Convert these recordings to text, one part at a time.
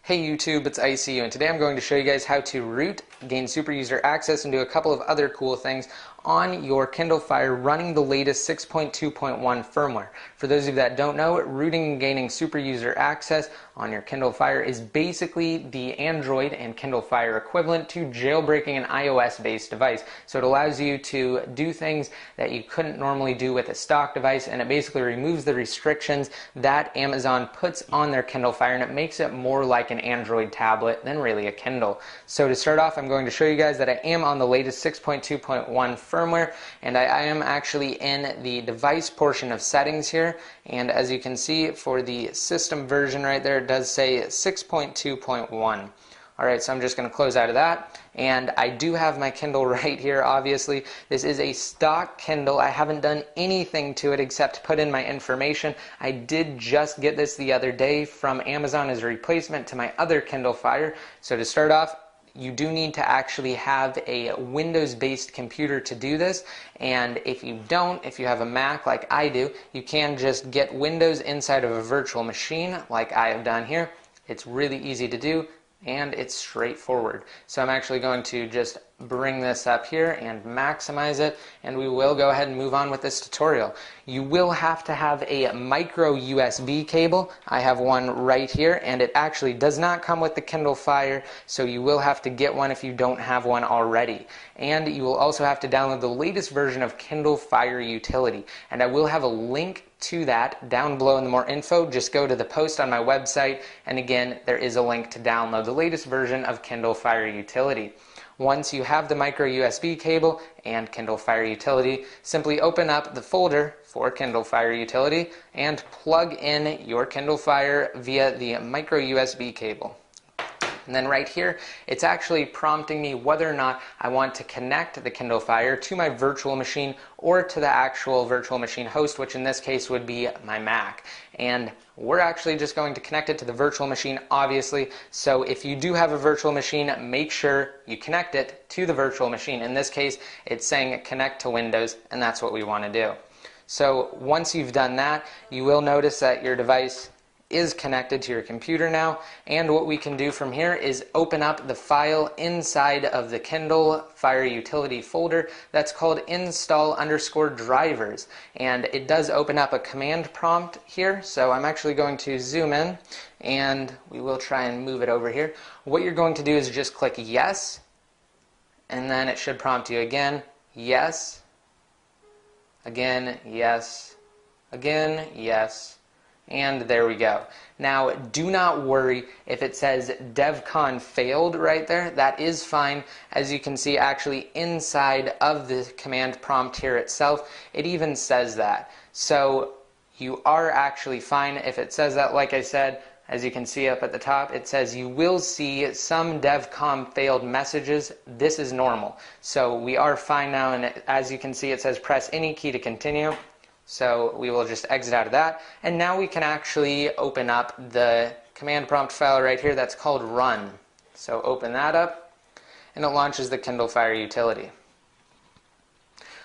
Hey YouTube, it's ICU, and today I'm going to show you guys how to root, gain super user access, and do a couple of other cool things on your Kindle Fire running the latest 6.2.1 firmware. For those of you that don't know, rooting and gaining super user access on your Kindle Fire is basically the Android and Kindle Fire equivalent to jailbreaking an iOS-based device. So it allows you to do things that you couldn't normally do with a stock device, and it basically removes the restrictions that Amazon puts on their Kindle Fire, and it makes it more like an Android tablet than really a Kindle. So to start off, I'm going to show you guys that I am on the latest 6.2.1 firmware, and I am actually in the device portion of settings here, and as you can see for the system version right there, it does say 6.2.1. Alright, so I'm just going to close out of that, and I do have my Kindle right here, obviously. This is a stock Kindle. I haven't done anything to it except put in my information. I did just get this the other day from Amazon as a replacement to my other Kindle Fire. So to start off, you do need to actually have a Windows-based computer to do this, and if you don't, if you have a Mac like I do, you can just get Windows inside of a virtual machine like I have done here. It's really easy to do, and it's straightforward. So I'm actually going to just bring this up here and maximize it, and we will go ahead and move on with this tutorial. You will have to have a micro USB cable. I have one right here, and it actually does not come with the Kindle Fire, so you will have to get one if you don't have one already. And you will also have to download the latest version of Kindle Fire Utility, and I will have a link to that down below in the more info. Just go to the post on my website, and again, there is a link to download the latest version of Kindle Fire Utility. Once you have the micro USB cable and Kindle Fire Utility, simply open up the folder for Kindle Fire Utility and plug in your Kindle Fire via the micro USB cable. And then right here, it's actually prompting me whether or not I want to connect the Kindle Fire to my virtual machine or to the actual virtual machine host, which in this case would be my Mac. And we're actually just going to connect it to the virtual machine, obviously. So if you do have a virtual machine, make sure you connect it to the virtual machine. In this case, it's saying connect to Windows, and that's what we want to do. So once you've done that, you will notice that your device is connected to your computer now, and what we can do from here is open up the file inside of the Kindle Fire Utility folder that's called install_drivers, and it does open up a command prompt here. So I'm actually going to zoom in, and we will try and move it over here. What you're going to do is just click yes, and then it should prompt you again, yes, again, yes, again, yes. And there we go. Now, do not worry if it says DevCon failed right there. That is fine. As you can see, actually inside of the command prompt here itself, it even says that. So you are actually fine if it says that. Like I said, as you can see up at the top, it says you will see some DevCon failed messages. This is normal. So we are fine now, and as you can see, it says press any key to continue. So we will just exit out of that, and now we can actually open up the command prompt file right here that's called run. So open that up, and it launches the Kindle Fire Utility.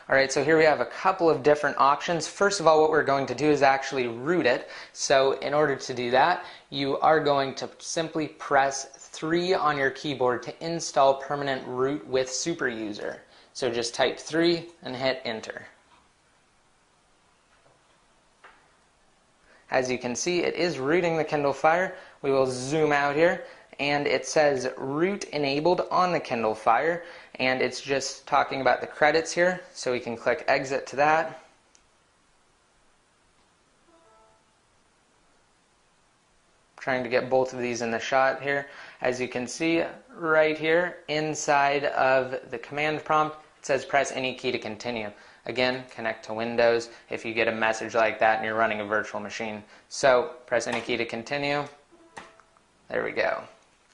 Alright, so here we have a couple of different options. First of all, what we're going to do is actually root it. So in order to do that, you are going to simply press 3 on your keyboard to install permanent root with superuser. So just type 3 and hit enter. As you can see, it is rooting the Kindle Fire. We will zoom out here, and it says root enabled on the Kindle Fire, and it's just talking about the credits here, so we can click exit to that. Trying to get both of these in the shot here. As you can see right here inside of the command prompt, it says press any key to continue. Again, connect to Windows if you get a message like that and you're running a virtual machine. So press any key to continue. There we go.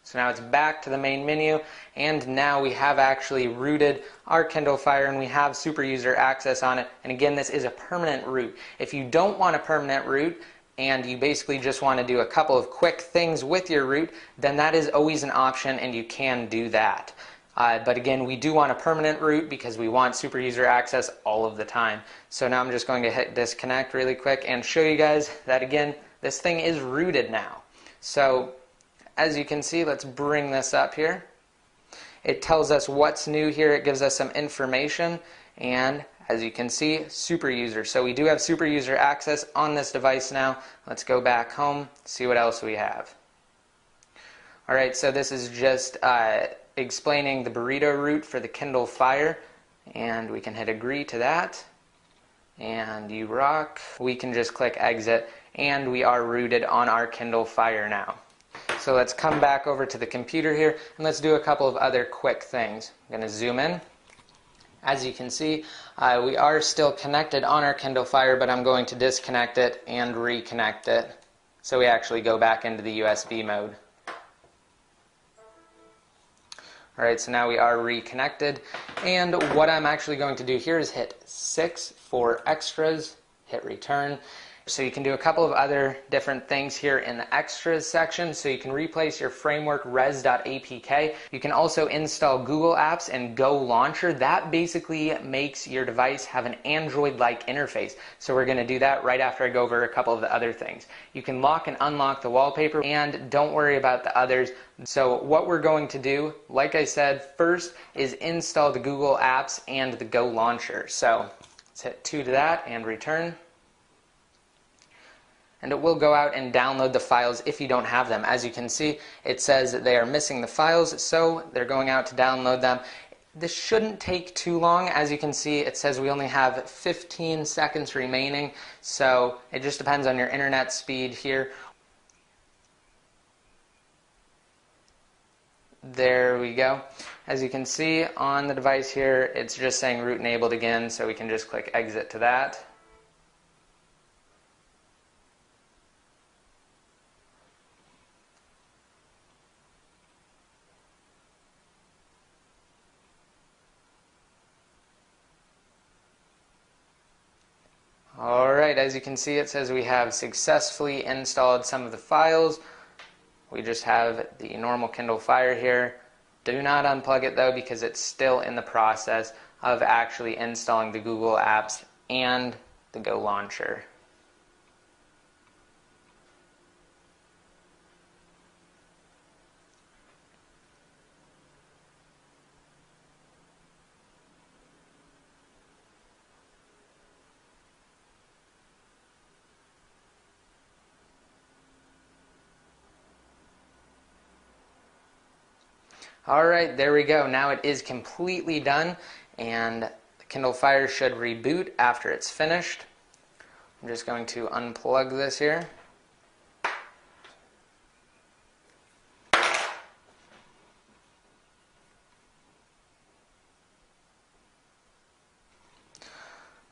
So now it's back to the main menu, and now we have actually rooted our Kindle Fire, and we have super user access on it. And again, this is a permanent root. If you don't want a permanent root, and you basically just want to do a couple of quick things with your root, then that is always an option, and you can do that. But again, we do want a permanent root because we want super user access all of the time. So now I'm just going to hit disconnect really quick and show you guys that again, this thing is rooted now. So as you can see, let's bring this up here. It tells us what's new here. It gives us some information, and as you can see, super user. So we do have super user access on this device now. Let's go back home, see what else we have. Alright, so this is just explaining the burrito route for the Kindle Fire, and we can hit agree to that, and you rock. We can just click exit, and we are rooted on our Kindle Fire now. So let's come back over to the computer here, and let's do a couple of other quick things. I'm going to zoom in. As you can see, we are still connected on our Kindle Fire, but I'm going to disconnect it and reconnect it, so we actually go back into the USB mode. Alright, so now we are reconnected, and what I'm actually going to do here is hit 6 for extras, hit return. So you can do a couple of other different things here in the extras section. So you can replace your framework res.apk. You can also install Google Apps and Go Launcher. That basically makes your device have an Android-like interface. So we're going to do that right after I go over a couple of the other things. You can lock and unlock the wallpaper, and don't worry about the others. So what we're going to do, like I said, first is install the Google Apps and the Go Launcher. So let's hit 2 to that and return. And it will go out and download the files if you don't have them. As you can see, it says that they are missing the files, so they're going out to download them. This shouldn't take too long. As you can see, it says we only have 15 seconds remaining, so it just depends on your internet speed here. There we go. As you can see on the device here, it's just saying root enabled again, so we can just click exit to that. Alright, as you can see, it says we have successfully installed some of the files. We just have the normal Kindle Fire here. Do not unplug it though, because it's still in the process of actually installing the Google Apps and the Go Launcher. Alright, there we go. Now it is completely done, and the Kindle Fire should reboot after it's finished. I'm just going to unplug this here.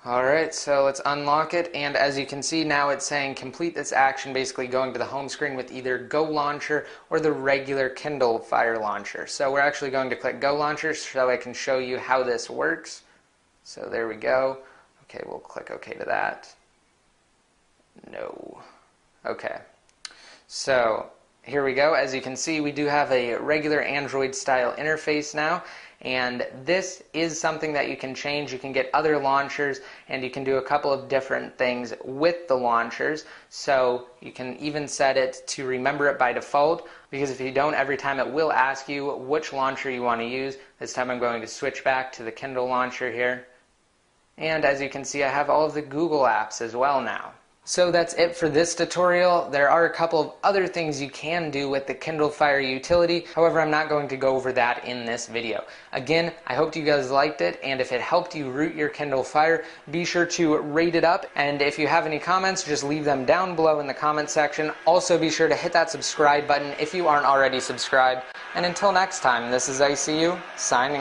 Alright, so let's unlock it, and as you can see now it's saying complete this action, basically going to the home screen with either Go Launcher or the regular Kindle Fire Launcher. So we're actually going to click Go Launcher so I can show you how this works. So there we go. Okay, we'll click OK to that. No. Okay. So here we go. As you can see, we do have a regular Android style interface now, and this is something that you can change. You can get other launchers, and you can do a couple of different things with the launchers. So you can even set it to remember it by default, because if you don't, every time it will ask you which launcher you want to use. This time I'm going to switch back to the Kindle launcher here. And as you can see, I have all of the Google apps as well now. So that's it for this tutorial. There are a couple of other things you can do with the Kindle Fire utility. However, I'm not going to go over that in this video. Again, I hope you guys liked it, and if it helped you root your Kindle Fire, be sure to rate it up. And if you have any comments, just leave them down below in the comment section. Also, be sure to hit that subscribe button if you aren't already subscribed. And until next time, this is ICU, signing